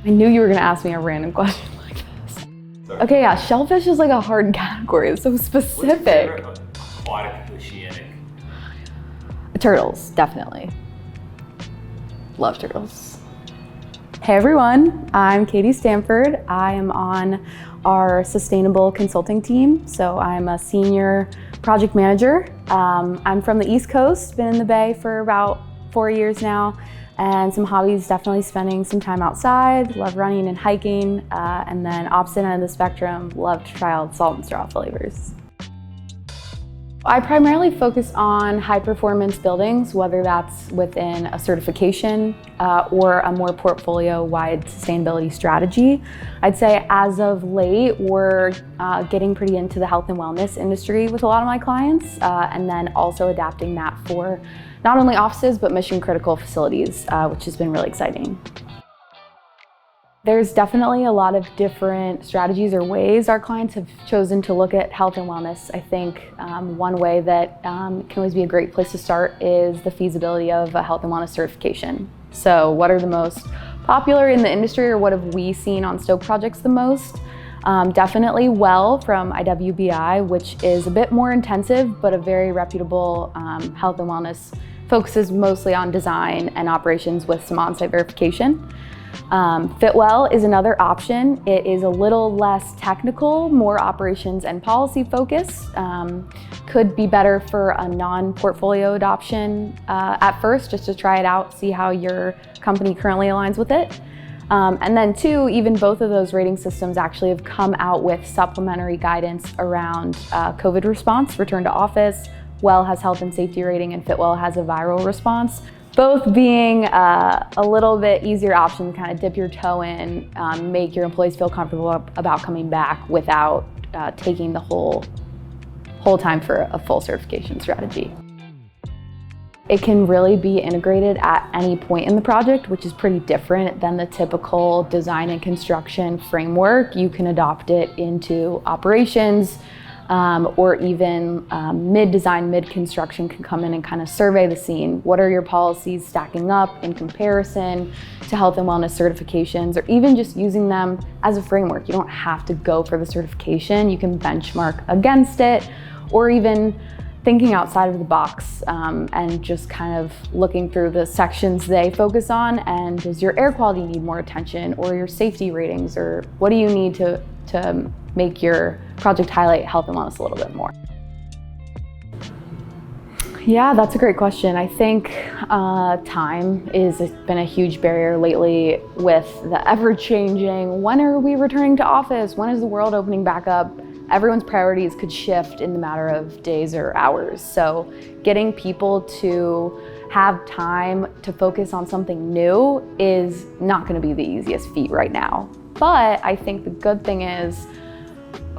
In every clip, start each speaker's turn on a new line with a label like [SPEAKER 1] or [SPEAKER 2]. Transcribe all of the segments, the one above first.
[SPEAKER 1] I knew you were gonna ask me a random question like this.
[SPEAKER 2] Sorry.
[SPEAKER 1] Okay, yeah, shellfish is like a hard category. It's so specific.
[SPEAKER 2] What's your favorite aquatic oceanic?
[SPEAKER 1] Turtles, definitely. Love turtles. Hey everyone, I'm Katie Stanford. I am on our sustainable consulting team. So I'm a senior project manager. I'm from the East Coast, been in the Bay for about 4 years now. And some hobbies, definitely spending some time outside, love running and hiking. And then opposite end of the spectrum, love to try out salt and straw flavors. I primarily focus on high performance buildings, whether that's within a certification or a more portfolio-wide sustainability strategy. I'd say as of late, we're getting pretty into the health and wellness industry with a lot of my clients, and then also adapting that for not only offices, but mission critical facilities, which has been really exciting. There's definitely a lot of different strategies or ways our clients have chosen to look at health and wellness. I think one way that can always be a great place to start is the feasibility of a health and wellness certification. So what are the most popular in the industry, or what have we seen on Stok projects the most? Definitely WELL from IWBI, which is a bit more intensive, but a very reputable health and wellness, focuses mostly on design and operations with some on-site verification. Fitwell is another option. It is a little less technical, more operations and policy focused. Could be better for a non-portfolio adoption at first, just to try it out, see how your company currently aligns with it. And then two, even both of those rating systems actually have come out with supplementary guidance around COVID response, return to office. WELL has health and safety rating and Fitwell has a viral response. Both being a little bit easier option to kind of dip your toe in, make your employees feel comfortable about coming back without taking the whole time for a full certification strategy. It can really be integrated at any point in the project, which is pretty different than the typical design and construction framework. You can adopt it into operations, or even mid-design, mid-construction can come in and kind of survey the scene. What are your policies stacking up in comparison to health and wellness certifications, or even just using them as a framework? You don't have to go for the certification. You can benchmark against it, or even thinking outside of the box and just kind of looking through the sections they focus on, and does your air quality need more attention, or your safety ratings, or what do you need to make your project highlight health and wellness a little bit more? Yeah, that's a great question. I think time has been a huge barrier lately with the ever-changing, when are we returning to office? When is the world opening back up? Everyone's priorities could shift in the matter of days or hours. So getting people to have time to focus on something new is not going to be the easiest feat right now. But I think the good thing is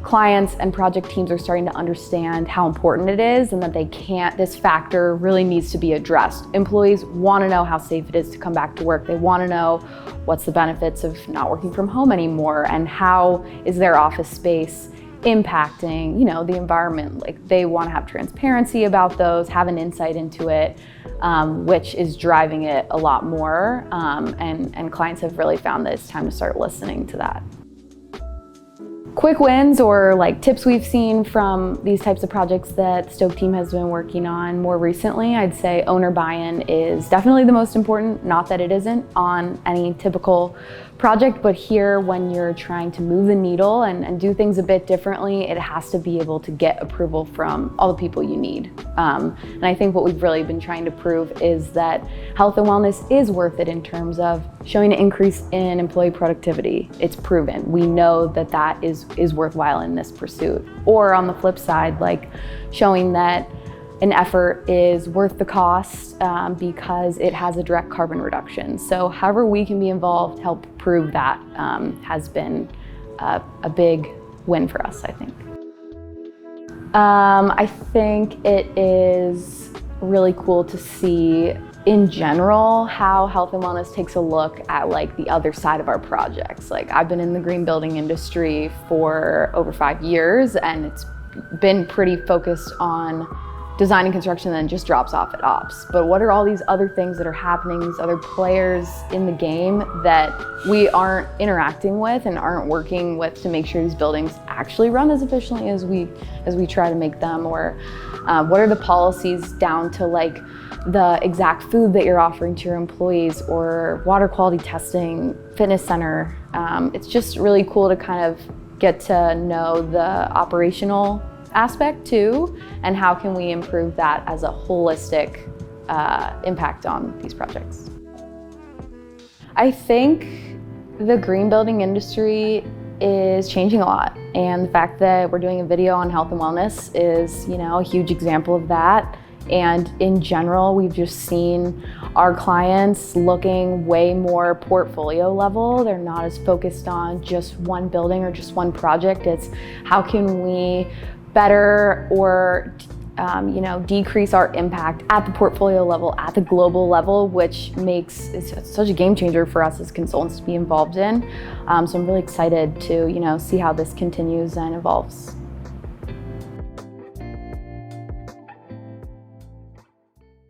[SPEAKER 1] clients and project teams are starting to understand how important it is, and that this factor really needs to be addressed. Employees want to know how safe it is to come back to work. They want to know what's the benefits of not working from home anymore, and how is their office space impacting, the environment. Like, they want to have transparency about those, have an insight into it, which is driving it a lot more. And clients have really found that it's time to start listening to that. Quick wins or like tips we've seen from these types of projects that the Stok team has been working on more recently, I'd say owner buy-in is definitely the most important. Not that it isn't on any typical project, but here, when you're trying to move the needle and do things a bit differently, it has to be able to get approval from all the people you need. And I think what we've really been trying to prove is that health and wellness is worth it in terms of showing an increase in employee productivity. It's proven. We know that that is worthwhile in this pursuit. Or on the flip side, like showing that an effort is worth the cost because it has a direct carbon reduction. So however we can be involved, help prove that has been a big win for us, I think. I think it is really cool to see in general how health and wellness takes a look at like the other side of our projects. Like, I've been in the green building industry for over 5 years, and it's been pretty focused on design and construction then just drops off at ops. But what are all these other things that are happening, these other players in the game that we aren't interacting with and aren't working with to make sure these buildings actually run as efficiently as we try to make them? Or what are the policies down to like the exact food that you're offering to your employees, or water quality testing, fitness center? It's just really cool to kind of get to know the operational aspect too, and how can we improve that as a holistic impact on these projects. I think the green building industry is changing a lot, and the fact that we're doing a video on health and wellness is, a huge example of that. And in general, we've just seen our clients looking way more portfolio level. They're not as focused on just one building or just one project. It's how can we better or decrease our impact at the portfolio level, at the global level, which makes it's such a game changer for us as consultants to be involved in. So I'm really excited to see how this continues and evolves.